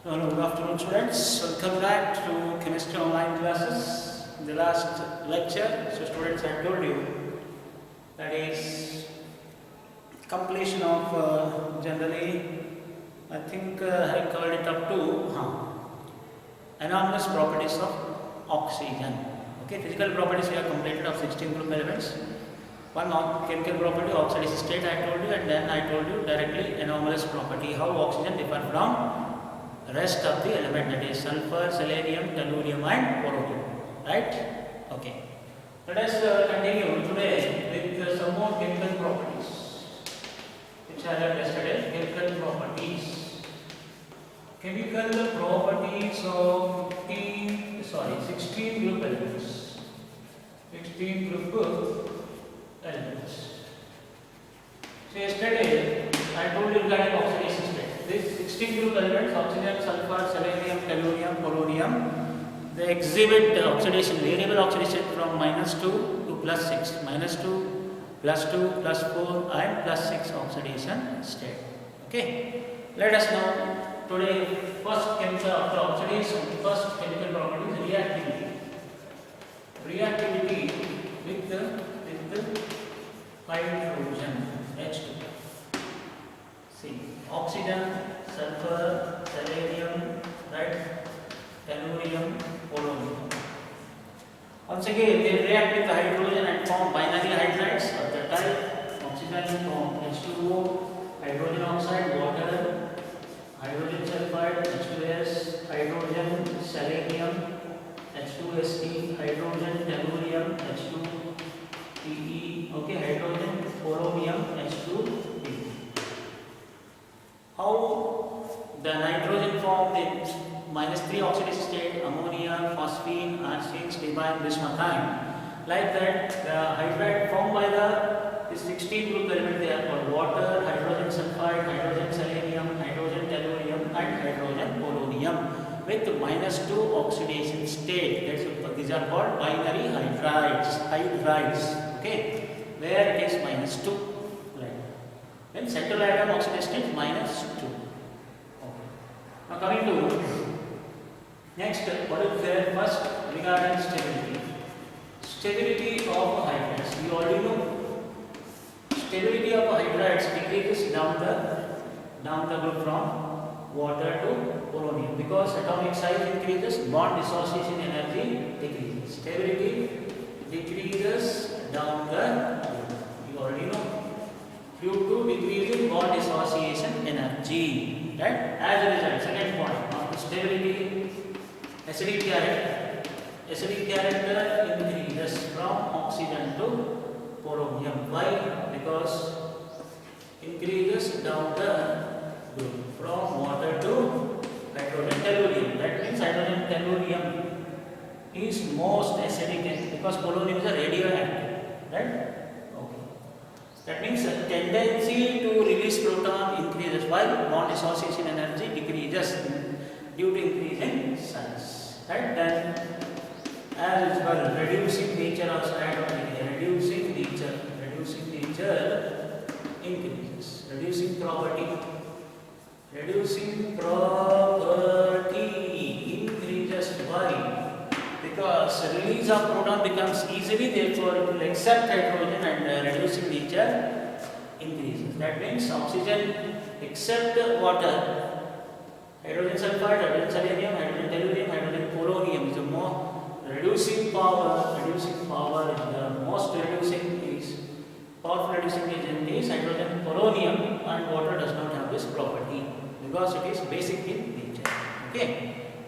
Hello, good afternoon students. Welcome back to chemistry online classes. In the last lecture, so students, I told you that is completion of generally I think I covered it up to anomalous properties of oxygen. Okay, physical properties we have completed of 16 group elements. One chemical property, oxidation state I told you, and then I told you directly anomalous property, how oxygen differ from rest of the element, that is sulfur, selenium, tellurium and polonium, right? Okay. Let us continue today with some more chemical properties which I have yesterday. Chemical properties. Chemical properties of 16 group elements. 16 group elements. So yesterday I told you regarding oxidation state. These 16 group elements, oxygen, sulfur, selenium, tellurium, polonium, they exhibit oxidation, variable oxidation from -2 to +6, -2, +2, +4 and +6 oxidation state. Okay. Let us know today first chemical after oxidation, first chemical property is reactivity. Reactivity with hydrogen H2. See, oxygen, sulfur, selenium, right, tellurium, polonium. Once again, they react with the hydrogen and form binary hydrides of the type oxygen form H2O, hydrogen oxide, water, hydrogen sulfide, H2S, hydrogen, selenium, H2SE, hydrogen, tellurium, H2PE, okay, hydrogen, polonium, H2. How the nitrogen formed in -3 oxidation state, ammonia, phosphine, arsine, stibine, bismuthine. Like that, the hydride formed by the 16 group element, they are called water, hydrogen sulfide, hydrogen selenium, hydrogen tellurium and hydrogen polonium with -2 oxidation state. These are called binary hydrides. Okay, where it is -2. Then central atom oxidation state -2. Okay. Now coming to next, what is there first regarding stability? Stability of hydrides. We already know stability of hydrides decreases down the group from water to polonium because atomic size increases, bond dissociation energy decreases. Stability decreases down the group. You already know. Due to decreasing bond dissociation energy, right? As a result, second point, after stability, acidic character increases from oxygen to polonium. Why? Because increases down the group from water to hydrogen tellurium. That means hydrogen tellurium is most acidic because polonium is a radioactive, right? That means the tendency to release proton increases while bond dissociation energy decreases due to increasing size. Right? Then, as well, reducing nature of reducing nature increases. Reducing property increases. Why? Because release of proton becomes easily, therefore it will accept hydrogen and reducing nature increases. That means oxygen accept water, hydrogen sulfide, hydrogen selenium, hydrogen tellurium, hydrogen polonium is the more reducing power is the most powerful reducing agent is hydrogen polonium, and water does not have this property because it is basic in nature. Okay.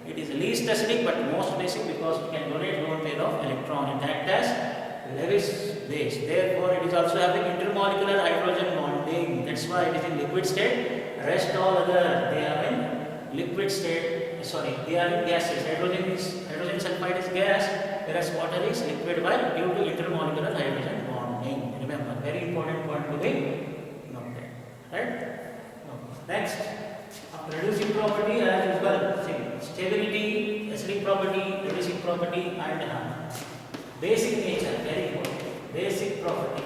It is least acidic but most basic because it can donate lone pair of electron. It acts as Lewis base. Therefore, it is also having intermolecular hydrogen bonding. That's why it is in liquid state. Rest all other they are in liquid state. They are in gases. Hydrogen sulfide is gas, whereas water is liquid while due to intermolecular hydrogen bonding. Remember, very important point to be noted. Right? Next. Reducing property as well, stability, acidic property, reducing property and basic nature, very important. Basic property.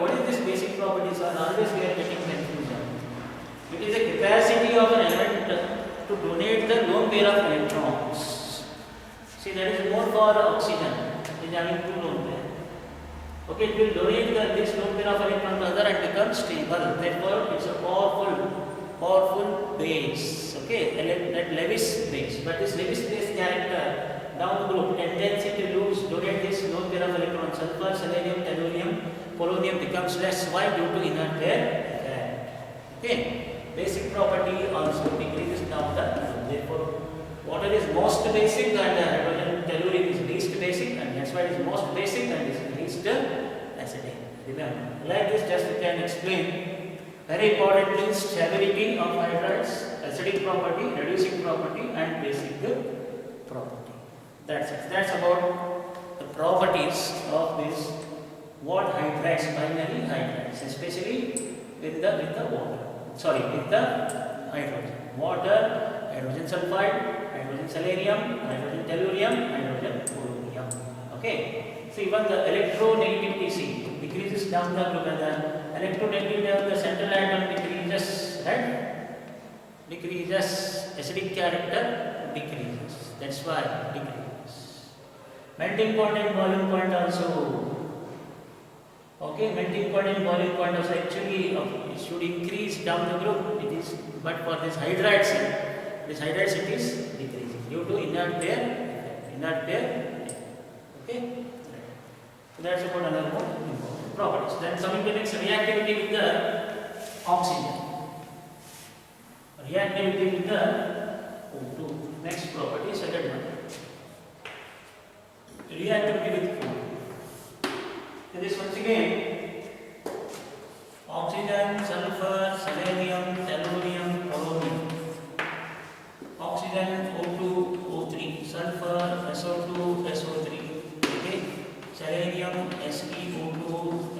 What is this basic properties? Are always we are getting confusion. It is the capacity of an element to donate the lone pair of electrons. See, that is more for oxygen. It is having two lone pair. Okay, it will donate this lone pair of electron to other and become stable. Therefore, it's a powerful base. Okay, that Lewis base. But this Lewis base character down the group, tendency to donate this lone pair of electrons, sulfur, selenium, tellurium, polonium becomes less. Why? Due to inert pair effect. Okay, basic property also decreases down the group. Therefore, water is most basic and hydrogen tellurium is least basic, and that's why it is most basic and is least acidic. Remember, like this, just you can explain. Very importantly, stability of hydrides, acidic property, reducing property, and basic property. That's it. That's about the properties of these what hydrides, binary hydrides, especially with the water. Sorry, with the hydrogen. Water, hydrogen sulfide, hydrogen selenium, hydrogen tellurium, hydrogen polonium. Okay. So even the electronegativity decreases down the group, and the electronegativity of the central atom decreases, right? Decreases, acidic character decreases. That's why decreases. Melting point and boiling point also. Okay, melting point and boiling point also actually it should increase down the group. It is, but for this hydrides it is decreasing due to inert pair. Okay. So that's about another important properties. Then coming to next, reactivity with the oxygen. Reactivity with the O2. Next property, second one. Reactivity with food. So this once again, oxygen, sulfur, selenium, tellurium, polonium. Oxygen O2, O3, sulfur, SO2, SO3. Selenium, SeO2,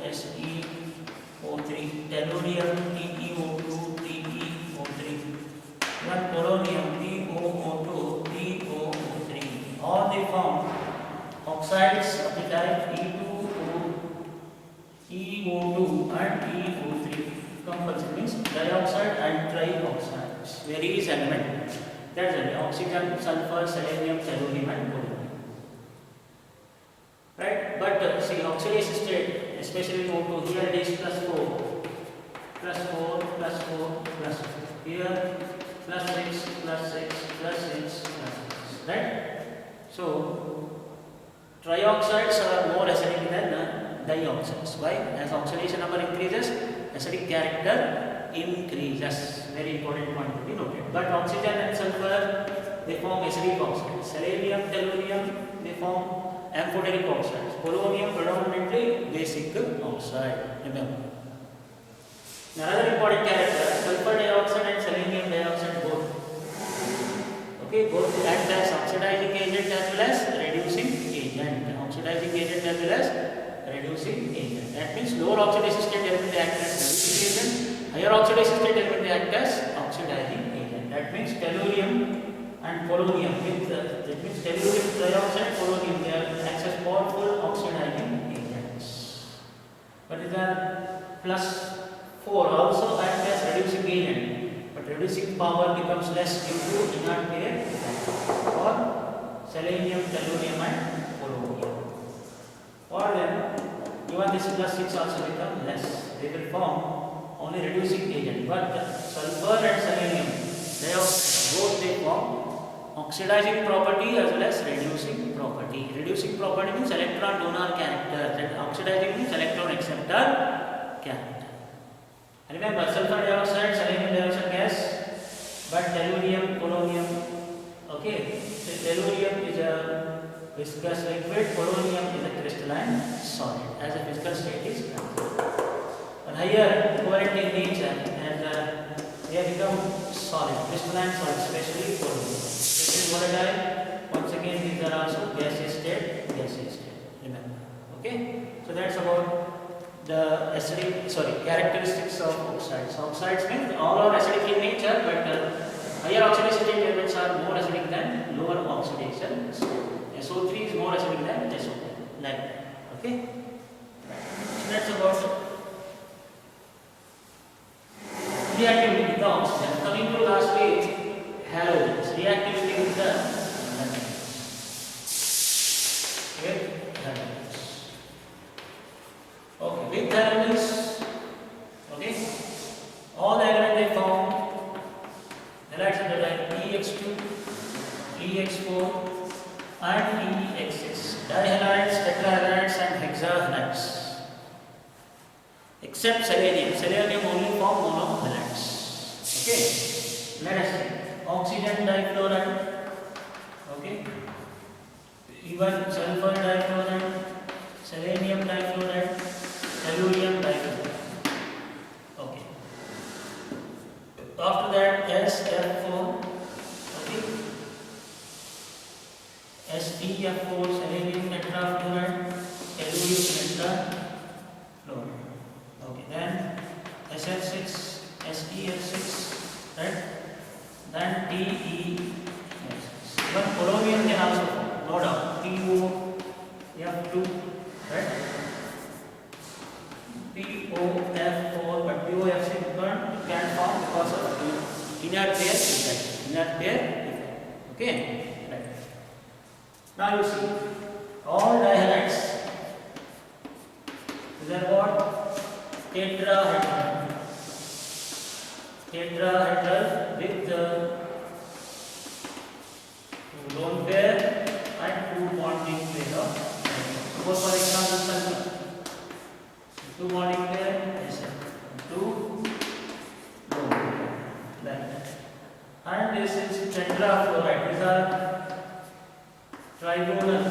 SeO3, tellurium, TeO2, TeO3, one polonium, POO2, POO3. All they form oxides of the type EO2 and EO3. Compulsory means dioxide and trioxides. Various elements. That's it. Oxygen, sulfur, selenium, tellurium, and polonium. Right, but see, oxidation state, especially O2, here it is plus 4, plus 4, plus 4, plus 4. Here plus 6, plus 6, plus 6, plus 6. Right? So, trioxides are more acidic than dioxides. Why? As oxidation number increases, acidic character increases. Very important point to be noted. But oxygen and sulfur, they form acidic oxides. Selenium, tellurium, they form amphoteric oxides. Polonium predominantly basic oxide. Remember. Another important character, sulfur dioxide and selenium dioxide both. Okay, both act as oxidizing agent as well as reducing agent. Oxidizing agent as well as reducing agent. That means lower oxidation state element act as reducing agent. Higher oxidation state element act as oxidizing agent. That means tellurium and polonium with that means tellurium trioxide, polonium, they are acts as powerful oxidizing agents. But these are plus 4 also act as reducing agent, but reducing power becomes less due to inert pair for selenium, tellurium, and polonium. Or then even this plus 6 also become less. They will form only reducing agent, but sulfur and selenium dioxide both they form oxidizing property as well as reducing property. Reducing property means electron donor character, and oxidizing means electron acceptor character. Remember, sulfur dioxide, selenium dioxide gas, but tellurium, polonium. Okay, so tellurium is a viscous liquid, polonium is a crystalline solid. As a physical state is but higher covalent in nature, and they have become solid, crystalline solid, especially polonium. This is volatile. Once again, these are also gaseous state. Remember. Okay. So that's about the acidic, characteristics of oxides. Oxides means all are acidic in nature, but higher oxidation state elements are more acidic than lower oxidation state. SO3 is more acidic than SO2. Like that. Okay. So that's about reactivity with the oxide. exists. Dihalides, tetrahalides and hexahalides. Except selenium. Selenium only form monohalides. Okay. Let us see. Oxygen difluoride. Okay. Even sulfur difluoride, selenium difluoride, tellurium difluoride. Okay. After that, SF4. Okay. SeF4, selenium tetrafluoride, tellurium tetrafluoride. Okay. Then SF6, SeF6, right? Then TeF6. Even polonium can also form, no doubt. POF2, right? POF4, but POF6 can form because of the inner pair effect. Inner pair effect. Okay? Right. Now you see, all dihalides, these are what? Tetrahedral. Tetrahedral with two lone pair and two bonding pair of. Suppose for example, sulfur. Two bonding pair, two lone pair, like that. And this is tetrafluoride. These are trigonal,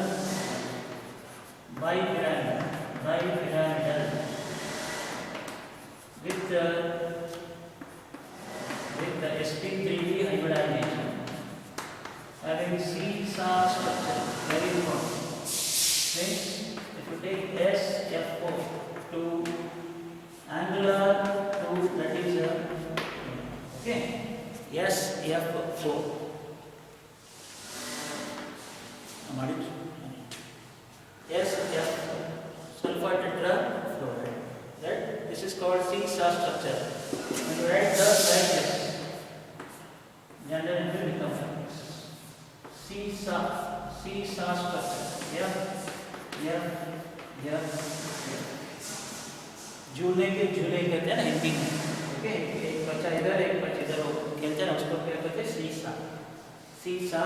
bipyramidal, with the sp3d hybridization, having seesaw structure, very important. Next, if you take SF4 to angular to, that is okay, SF4. SF sulfur tetrafluoride. That this is called seesaw structure. When you write the like this, gender entry becomes seesaw structure. झूले कहते हैं ना हिंदी में. Okay, एक बच्चा इधर एक बच्चा इधर खेलते हैं, उसको क्या कहते हैं? सीसा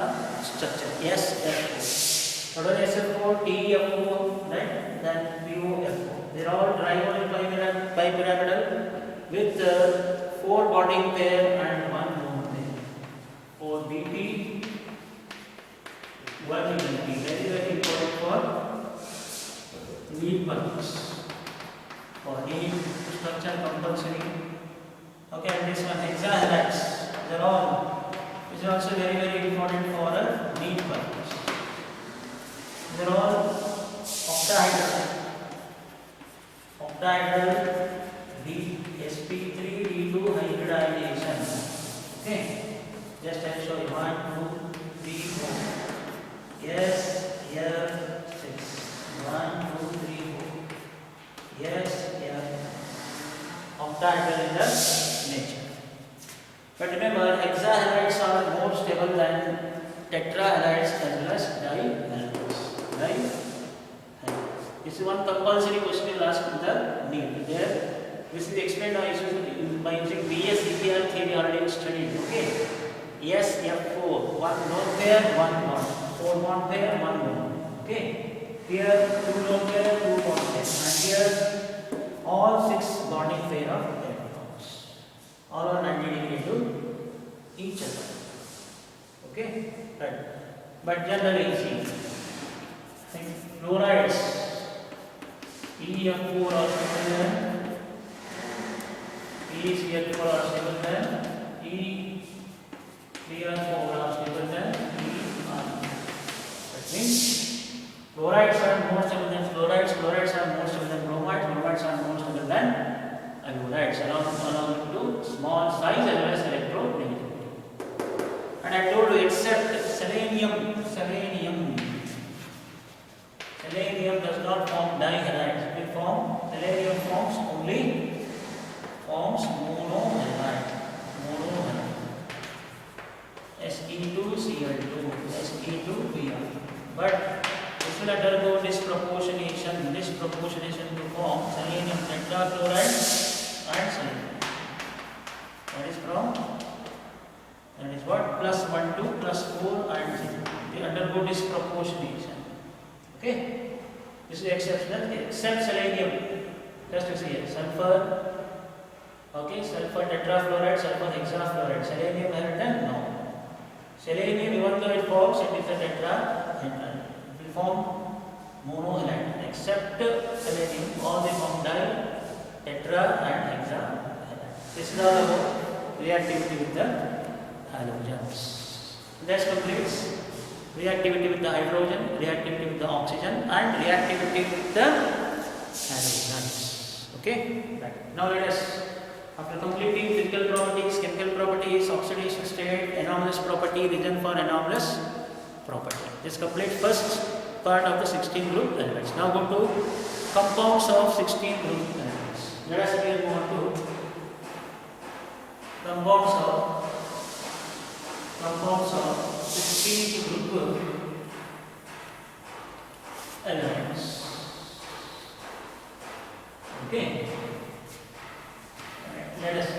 structure. SF4. What are SF4, TF4, right? Then POF4. They are all trigonal bipyramidal with four bonding pair and one lone pair. 4BP, 1BP. Very important for need purpose. For need structure compulsory. Okay, and this one hexahalides. They are all. This is also very important for a need purpose. They are all octahedral sp3d2 hybridization. Okay, just I'll show you. 1, 2, 3, 4. Yes, here 6. 1, 2, 3, 4. Yes, here. Octahedral in the nature. But remember, hexahalides are more stable than tetrahalides as well as dihalides. Right? This is one compulsory question you will ask in the NEET. There, this is explained by using BS-CPR theory already studied. Okay. SF4, one lone pair, one bond. 4 bond pair, 1 bond. Okay. Here 2 lone pair, 2 bond pair. And here all 6 bonding pair of electrons. All are 90 degree to each other. Okay. Right. But generally, see. Fluorides, EF4 are stable than, ECF4 are stable than, E3R4 are stable than, that means fluorides are more stable than fluorides, fluorides are more stable than bromides, bromides are more stable than iodides, along to small size as well as electronegativity. And I told you, except selenium does not form dihalides. Selenium forms monohalide. Se2Cl2, Se2Br. But this will undergo disproportionation to form selenium tetrafluoride and selenium. That is what? +1, 2, +4 and 0. They undergo disproportionation. This is exceptional, except selenium. Just to see here, sulfur, okay, sulfur tetrafluoride, sulfur hexafluoride. Selenium have done? No. Selenium, even though it forms, it is a tetrahedral. It will form monohalide. Except selenium, all they form di, tetra and hexahalide. This is all about reactivity with the halogens. That completes reactivity with the hydrogen, reactivity with the oxygen, and reactivity with the halogens. Okay? Right. Now let us, after completing physical properties, chemical properties, oxidation state, anomalous property, reason for anomalous property. This completes first part of the 16 group elements. Now go to compounds of 16 group elements. Let us again move on to compounds of 16 group elements. Okay. Let us.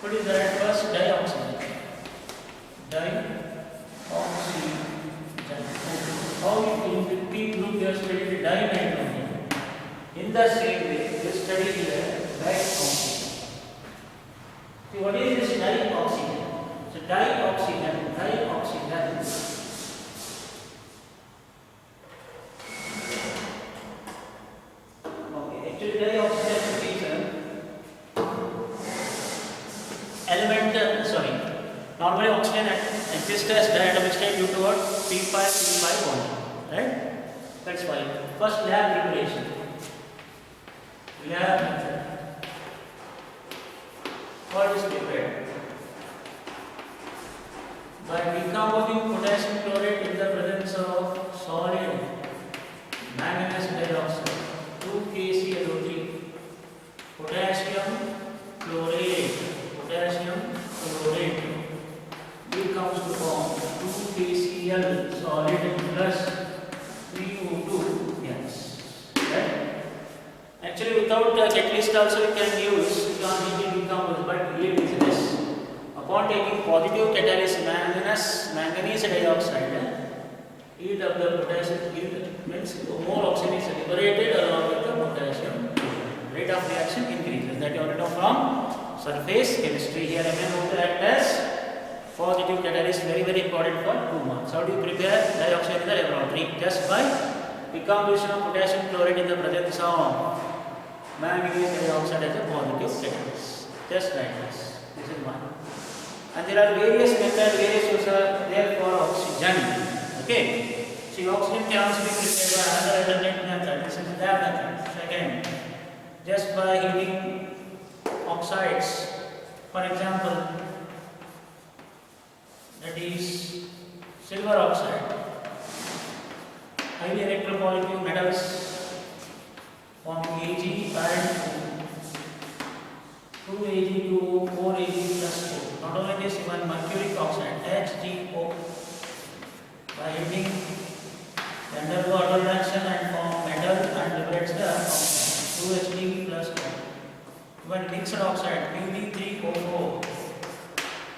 What is that? First, dioxide. Dioxide. How in 15 group you have studied dinitrogen. In the same way, you study here dioxide. See, what is this dioxide? So dioxide. Okay, actually dioxide is normally oxygen exists as diatomic state due to what? P5 bond. Right? That's why. First lab preparation. Lab method. What is prepared? By decomposing potassium chlorate in the presence of solid manganese dioxide, 2KClO3, potassium chlorate becomes to form 2KCl solid plus 3O2 gas. Right? Actually, without the catalyst also we can use, you can't easily decompose, but here it is this. Upon taking positive catalyst manganese dioxide, heat of the potassium means more oxygen is liberated along with the potassium. Rate of reaction increases. That you already know from surface chemistry. Here Mn would act as positive catalyst, very important for 2 marks. How do you prepare dioxide in the laboratory? Just by decomposition of potassium chloride in the presence of manganese dioxide as a positive catalyst. Just like this. This is one. And there are various methods, various uses are there for oxygen. Okay. See, oxygen can also be prepared by another alternate method. This is that method. Second, just by heating oxides. For example, that is silver oxide. Highly electropositive metals form Ag and 2Ag to 4Ag plus 4. Not only this, even mercuric oxide HgO by heating undergo auto reaction and form metal and liberates the oxide 2Hg plus 4. Even mixed oxide Pb3O4,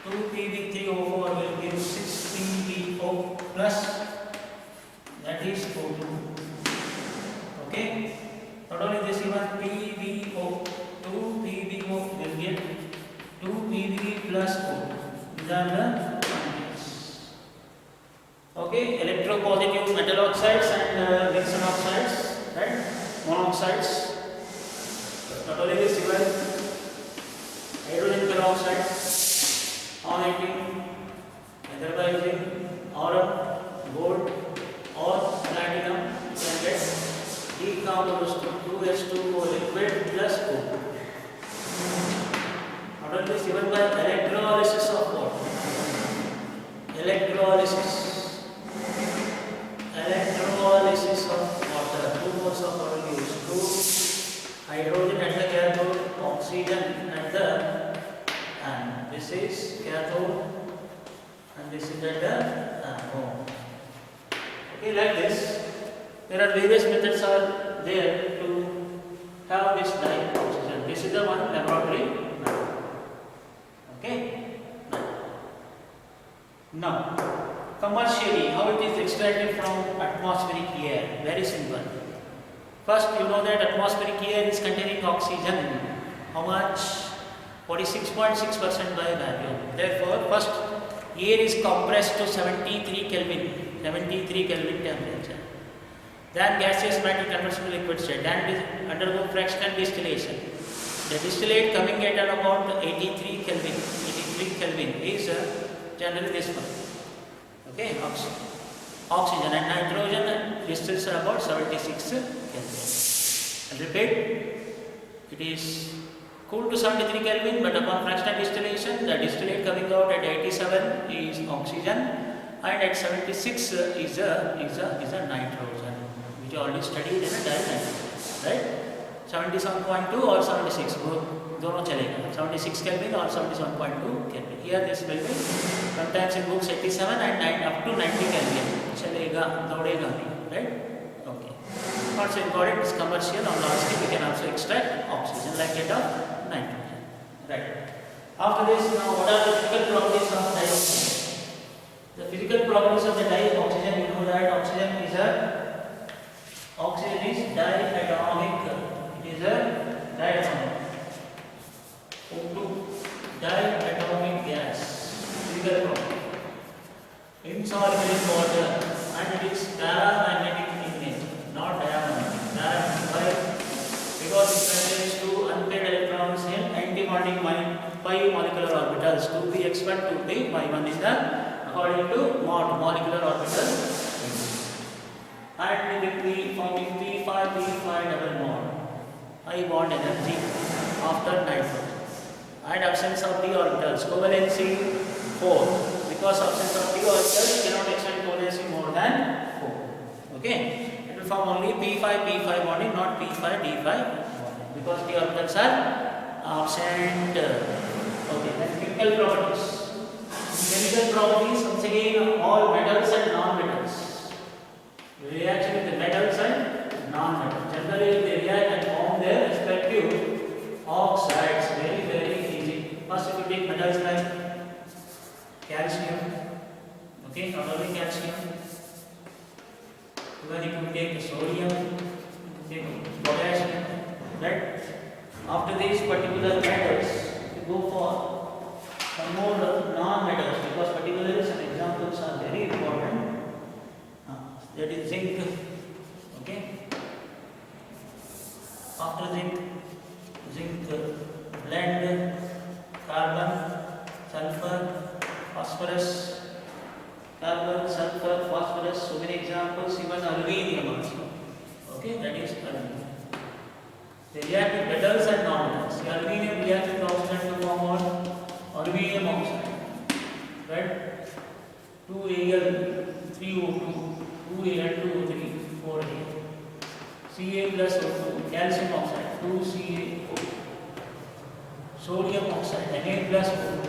2Pb3O4 will give 6PbO plus, that is O2. Okay. Not only this, even PbO, 2PbO will get 2Pb plus O. These are the quantities. Okay, electropositive metal oxides and mixed oxides, right? Monoxides. Not only this, even hydrogen peroxide on heating, either by using iron, gold, or platinum, you can get decomposed to 2H2O liquid plus O. Not only this, even by electrolysis of water. Electrolysis of water. 2 moles of water used. 2 hydrogen at the cathode, oxygen at the anode. This is cathode and this is at the anode. Okay, like this. There are various methods are there to have this dioxide. This is the one laboratory method. Okay. Now, commercially, how it is extracted from atmospheric air. very simple. First, you know that atmospheric air is containing oxygen. How much? 46.6% by volume. Therefore, first air is compressed to 73 Kelvin temperature. Then gaseous matter converts to liquid state. Then it is undergo fractional distillation. The distillate coming at about 83 Kelvin is generally this one. Okay, oxygen and nitrogen distills at about 76 Kelvin. And repeat, it is cooled to 73 Kelvin, but upon fractional distillation, the distillate coming out at 87 is oxygen, and at 76 is a nitrogen, which you already studied in a diagram, right? 77.2 or 76, दोनों चलेगा. 76 Kelvin or 77.2 Kelvin. Here this will be sometimes in books 87 and up to 90 Kelvin. चलेगा, दौड़ेगा नहीं, right? Okay. Also important is commercial. On lastly, we can also extract oxygen like that of nitrogen, right? After this, now what are the physical properties of dioxide? The physical properties of the oxygen, you know that oxygen is diatomic. It is a diatomic. O2, diatomic gas. Physical property. Insoluble in water, and it is paramagnetic in nature, not diamagnetic. Paramagnetic. Why? Because it contains two unpaired electrons in anti-bonding pi molecular orbitals. 2p expand 2p pi 1 is the according to molecular orbital. And if we forming p5 double bond, high bond energy after nitrogen, and absence of d orbitals, covalency 4. Because absence of d orbitals cannot extend covalency more than 4. Okay, it will form only p5 bonding, not p5 d5 bonding, because d orbitals are absent. Okay, then chemical properties. Chemical properties, once again, all metals and non-metals. Reaction with the metals and non-metals. Generally, they react and form their respective oxides. Very easy. First, if you take metals like calcium, okay, not only calcium, even if you take sodium, take potassium, right? After these particular metals, you go for some more non-metals, because particulars and examples are very important. That is zinc, okay. After zinc blend carbon, sulfur, phosphorus, so many examples, even aluminium also, okay, that is aluminium. They react with metals and non-metals. The aluminium reacts with oxygen to form what? Aluminium oxide, right? 2Al, 3O2, 2Al2O3, 4A. Ca plus O2, calcium oxide, 2CaO. Sodium oxide, Na plus O2,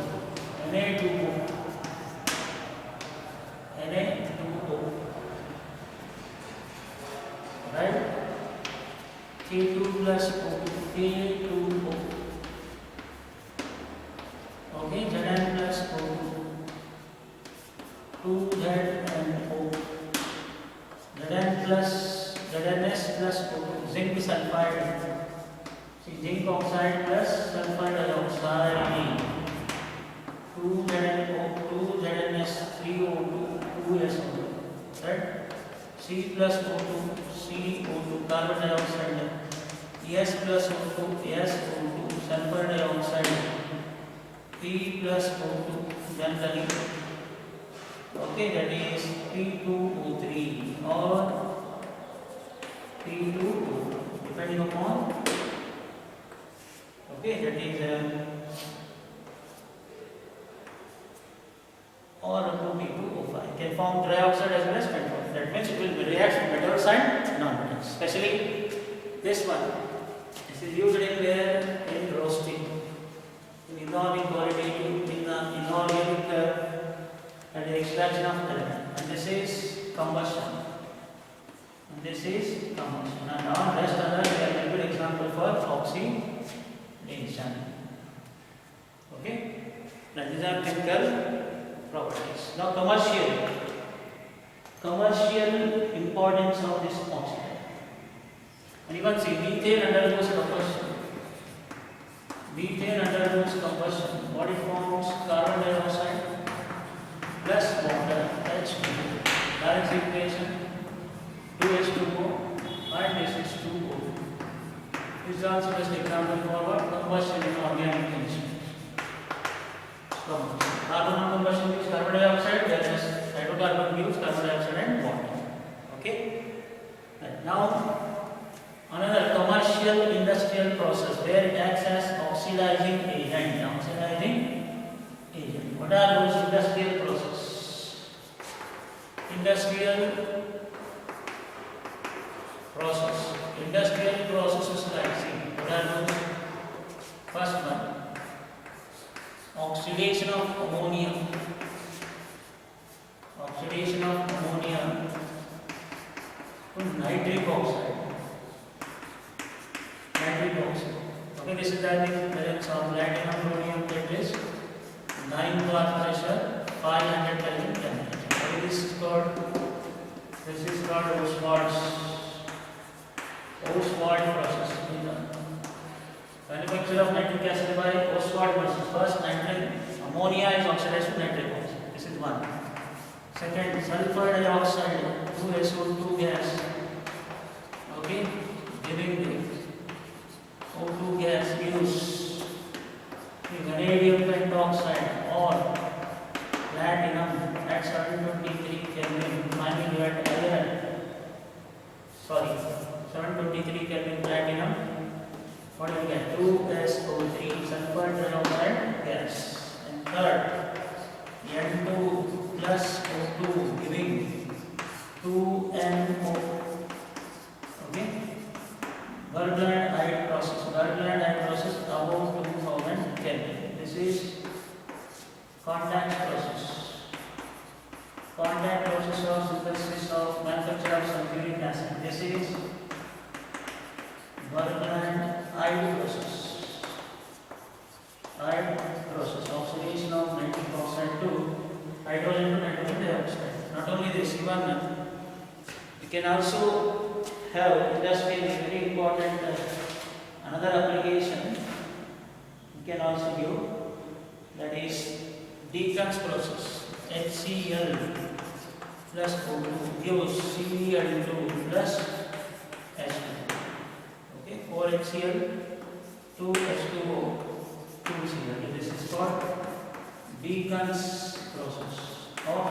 Na2O. Na2O. Right? K2 plus O2, K2O. Okay, Zn plus O2, 2ZnO. ZNS plus O2, zinc sulfide. See, zinc oxide plus sulfide dioxide. 2ZnO, 2ZNS, 3O2, 2SO2. Right? C plus O2, CO2, carbon dioxide. S plus O2, SO2, sulfur dioxide. P plus O2, generally. Okay, that is P2O3 or P2O, depending upon. Okay, that is or P2O5 can form trioxide as well as pentose. That means it will react with metals and non-metals. Especially this one. This is used in where? In roasting, in inorganic qualitative, in inorganic and the extraction of element. And this is combustion. And this is combustion. And all rest other we have a good example for oxidation. Okay? Now these are chemical properties. Now commercial importance of this oxygen. even see methane undergoes combustion. Methane undergoes combustion. What it forms? Carbon dioxide plus water, H2. Balance equation 2H2O and this is 2O. This is also just example for what? Combustion in organic chemistry. Carbon non-combustion gives carbon dioxide, whereas hydrocarbon gives carbon dioxide and water. Okay? Right. Now, another commercial industrial process where it acts as oxidizing agent. Oxidizing agent. What are those industrial processes? Industrial processes like see. What are those? First one. Oxidation of ammonia. Oxidation of ammonia to nitric oxide. Nitric oxide. Okay, this is the balance of platinum rhodium catalyst. 9 bar pressure, 500 Kelvin temperature. Okay, this is called Oswald process. Manufacture of nitric acid by Oswald process. First, ammonia is oxidized to nitric oxide. This is one. Second, sulfur dioxide, 2SO2 gas. Okay, giving the O2 gas gives vanadium pentoxide or platinum at 723 Kelvin. Finally, you at iron. 723 Kelvin platinum. What do you get? 2SO3 sulfur dioxide gas. And third, N2 plus O2 giving 2NO. Okay. Bergland process above 2000 Kelvin. This is contact process of synthesis of manufacture of sulfuric acid. This is Bergland process, oxidation of nitric oxide to hydrogen to nitrogen dioxide. Not only this, even you can also have industrial very important another application you can also give, that is Deacon's process. HCl plus O2 gives Cl2 plus H2. Okay, 4HCl 2H2O 2Cl. This is called Deacon's process of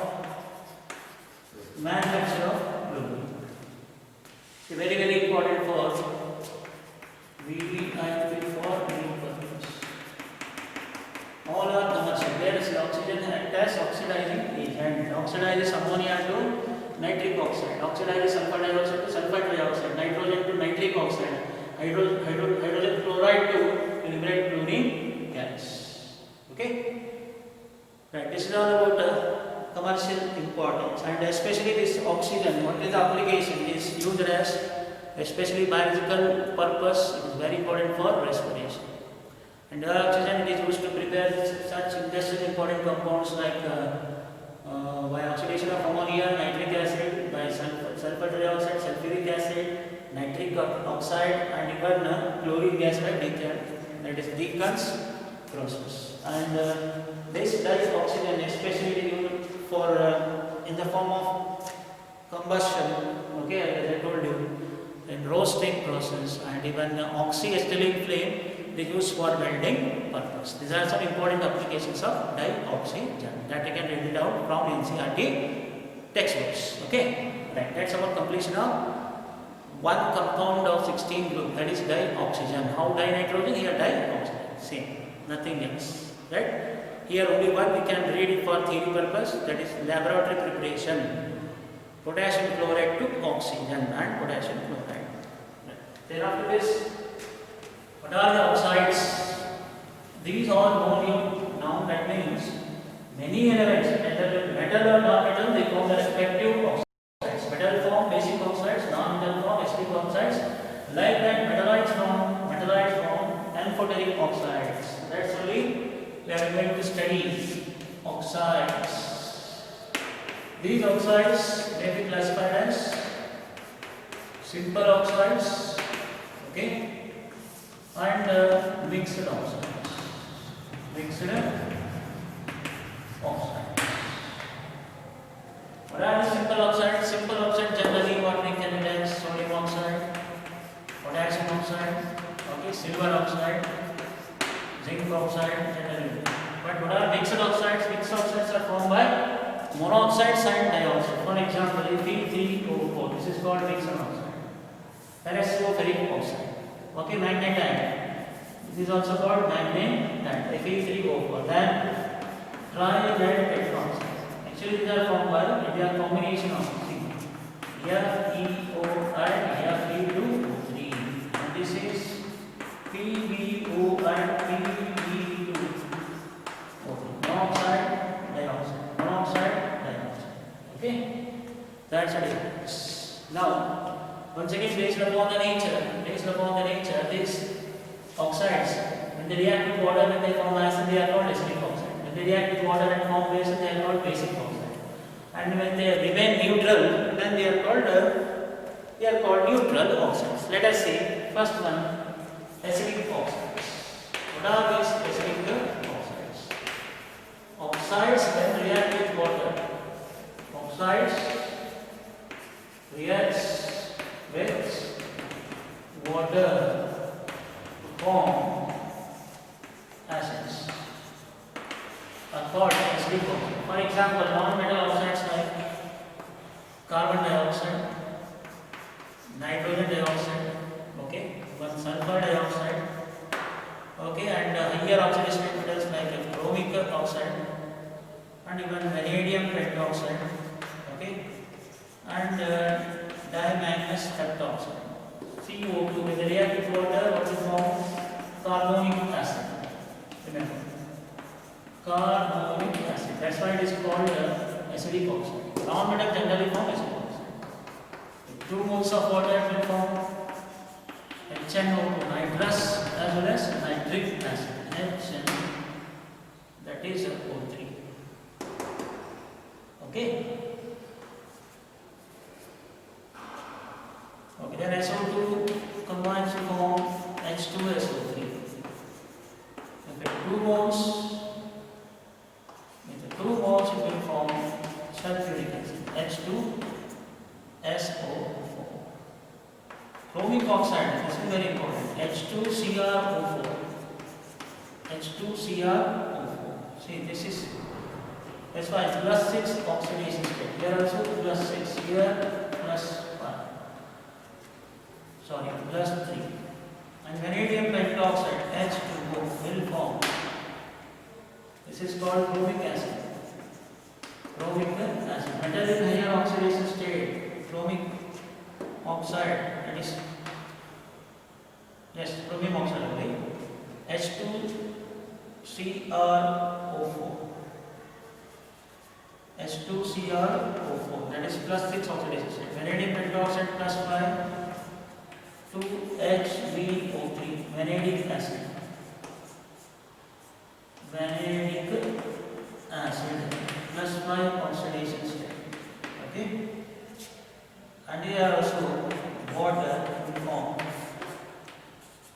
manufacture of lubricant. Very, very important for VD and for new purpose. All are commercial. There is oxygen act as oxidizing agent. Oxidizes ammonia to nitric oxide. Oxidizes sulfur dioxide to sulfur dioxide. Nitrogen to nitric oxide. Hydrogen chloride to liberate chlorine gas. Okay? Right. This is all about commercial importance, and especially this oxygen. What is the application? It is used as especially biological purpose. It is very important for respiration. And the oxygen it is used to prepare such industrial important compounds like by oxidation of ammonia, nitric acid, by sulfur dioxide, sulfuric acid, nitric oxide, and even chlorine gas by Deacon. That is Deacon's process. And this dioxygen especially used for in the form of combustion. Okay, as I told you, in roasting process, and even oxyacetylene flame they use for welding purpose. These are some important applications of dioxygen that you can read it out from NCERT textbooks. Okay, right. That's our completion of one compound of 16 group, that is dioxygen. How dinitrogen? Here dioxygen. Same, nothing else. Right? Here only one we can read it for theory purpose, that is laboratory preparation. Potassium chloride to oxygen and potassium chloride. Right. Then after this, what are the oxides? These are known now. That means many elements, metal or non-metal, they form the respective oxides. Metal form basic oxides, non-metal form acidic oxides. Like that, metallites form amphoteric oxides. That's only we are going to study oxides. These oxides may be classified as simple oxides, Okay, and mixed oxides. Mixed oxides. What are the simple oxides? Simple oxide generally what we can it as sodium oxide, potassium oxide, okay, silver oxide, zinc oxide generally. But what are mixed oxides? Mixed oxides are formed by monoxides and dioxide. For example, Fe3O4, this is called mixed oxide. Ferrous oxide. Okay, magnetite. This is also called magnetite. Fe3O4. Then trilead tetroxide. Actually, these are formed by they are combination of FeO and Fe2O3. And this is PbO and Pb2. Okay. Monoxide, dioxide. Monoxide, dioxide. Okay. That's the difference. Now, once again, based upon the nature, these oxides, when they react with water, when they form acid, they are called acidic oxide. When they react with water and form base, they are called basic oxide. And when they remain neutral, then they are called neutral oxides. Let us see first one, acidic oxides. What are these acidic oxides? Oxides when react with water. Oxides reacts with water to form acids are called acidic oxides. For example, non-metal oxides like carbon dioxide, nitrogen dioxide, okay, one sulfur dioxide, okay, and higher oxidation metals like chromic oxide and even vanadium pentoxide, okay, and dimanganese heptoxide. CO2 with the reactive water, what is formed? Carbonic acid. Remember, carbonic acid. That's why it is called acidic oxide. Non-metal generally form acidic oxide. With 2 moles of water it will form HNO2, nitrous as well as nitric acid. HN, that is O3. Okay. Okay, then SO2 combines to form H2SO3. With 2 moles, it will form sulfuric acid, H2SO4. Chromic oxide, this is very important, H2CrO4. H2CrO4. See, this is, that's why +6 oxidation state. Here also +6, here +5. Sorry, +3. And vanadium pentoxide, H2O, will form. This is called chromic acid. Chromic acid. Metal in higher oxidation state, chromic oxide, that is, yes, chromium oxide only. H2CrO4. H2CrO4, that is +6 oxidation state. Vanadium pentoxide +5. 2HbO3, vanadic acid. Vanadic acid +5 oxidation state. Okay? And here also water will form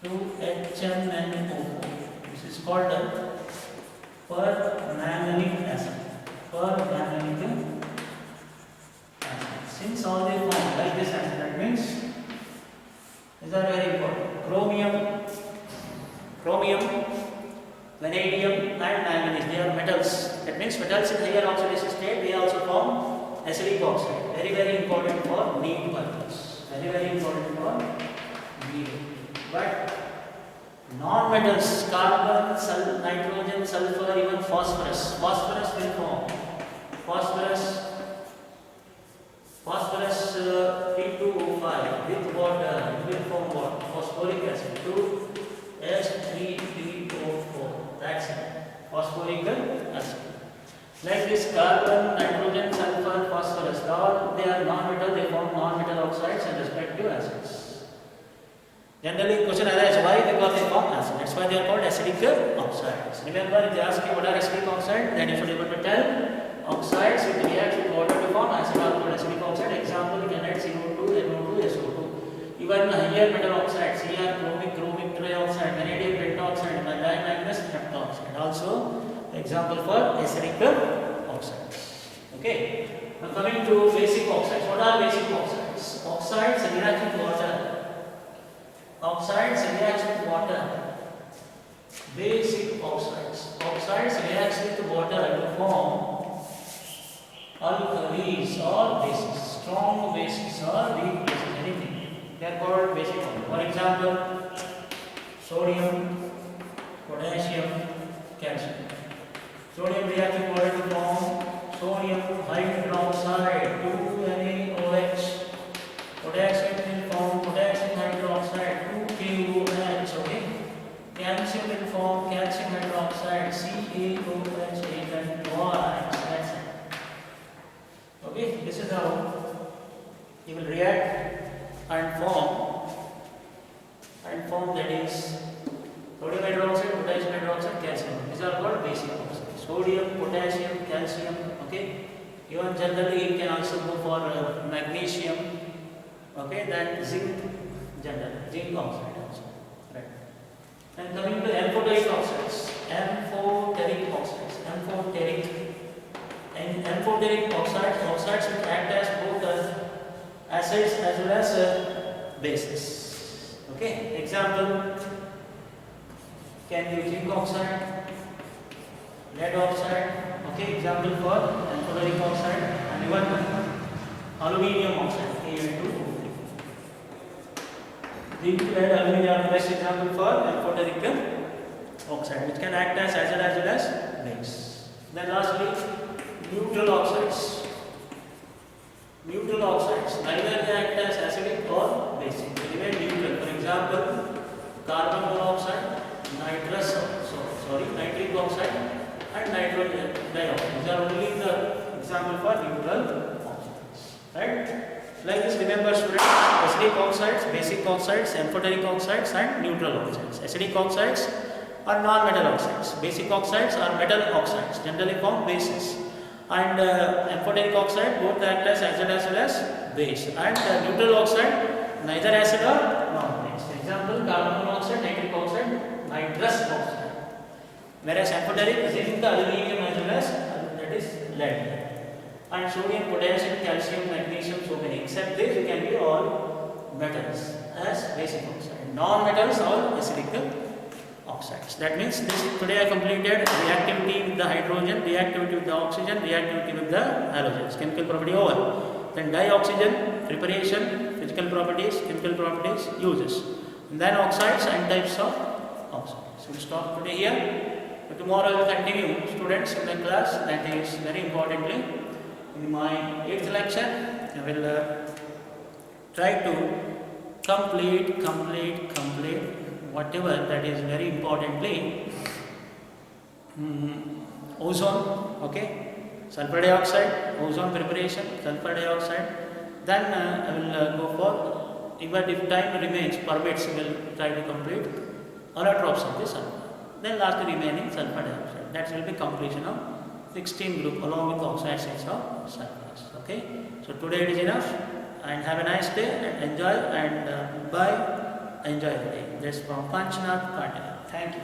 2HMnO4. This is called permanganic acid. Permanganic acid. Since all they form like this acid, that means these are very important. Chromium, vanadium and manganese, they are metals. That means metals in higher oxidation state, they also form acidic oxide. Very, very important for need purpose. Very, very important for need. But non-metals, carbon, nitrogen, sulfur, even phosphorus. Phosphorus will form. Phosphorus P2O5 with water, it will form what? Phosphoric acid, 2H3PO4. That's it. Phosphoric acid. Like this carbon, nitrogen, sulfur, phosphorus, all they are non-metal, they form non-metal oxides and respective acids. Generally, question arises why? Because they form acid. That's why they are called acidic oxides. Remember, if they ask you what are acidic oxides, then you should be able to tell. Oxides which react with water to form acid are called acidic oxide. Example, you can write CO2, NO2, SO2. Even higher metal oxides, Cr oxide. Also example for acidic oxides. Okay. Now coming to basic oxides. What are basic oxides? Oxides react with water. Oxides react with water. Basic oxides. Oxides react with water to form alkalis or bases. Strong bases or weak bases. Anything. They are called basic oxides. For example, sodium, potassium, calcium. Sodium reacts with water to form sodium hydroxide 2NaOH. Potassium will form potassium hydroxide 2KOH. Okay. Calcium will form calcium hydroxide CaOH 8 and Y. That's it. Okay. This is how you will react and form that is sodium hydroxide, potassium hydroxide, calcium. These are called basic oxides. Sodium, potassium, calcium. Okay. Even generally it can also go for magnesium. Okay. Then zinc, zinc oxide also. Right. And coming to amphoteric oxides. Amphoteric oxides. Amphoteric oxides. Oxides which act as both acids as well as bases. Okay. Example. Can be zinc oxide, lead oxide. Okay, example for amphoteric oxide, and even aluminium oxide, Al2O3. Zinc, lead, aluminium are the best example for amphoteric oxide, which can act as acid as well as base. Then lastly, neutral oxides. Neutral oxides neither act as acidic or basic. They remain neutral. For example, carbon monoxide, nitric oxide and nitrogen dioxide. These are only the example for neutral oxides. Right? Like this, remember students, acidic oxides, basic oxides, amphoteric oxides and neutral oxides. Acidic oxides are non-metal oxides. Basic oxides are metal oxides, generally form bases. And amphoteric oxide both act as acid as well as base. And neutral oxide neither acid or non-base. Example, carbon monoxide, nitric oxide, nitrous oxide. Whereas amphoteric zinc, aluminium as well as that is lead. And sodium, potassium, calcium, magnesium, so many. Except this, it can be all metals as basic oxide. Non-metals or acidic oxides. That means this today I completed reactivity with the hydrogen, reactivity with the oxygen, reactivity with the halogens. Chemical property over. Then dioxygen, preparation, physical properties, chemical properties, uses. And then oxides and types of oxides. So we stop today here. But tomorrow I will continue, students, in the class. That is very importantly in my 8th lecture. I will try to complete whatever that is very importantly ozone. Okay, sulfur dioxide, ozone preparation, sulfur dioxide. Then I will go for, even if time remains, permits, we will try to complete allotropes of the sulfur. Then last remaining sulfur dioxide. That will be completion of 16 group along with oxides of sulfurs. Okay. So today it is enough, and have a nice day and enjoy, and bye. Enjoy the day. That's from PANCHNATH SIR. Thank you.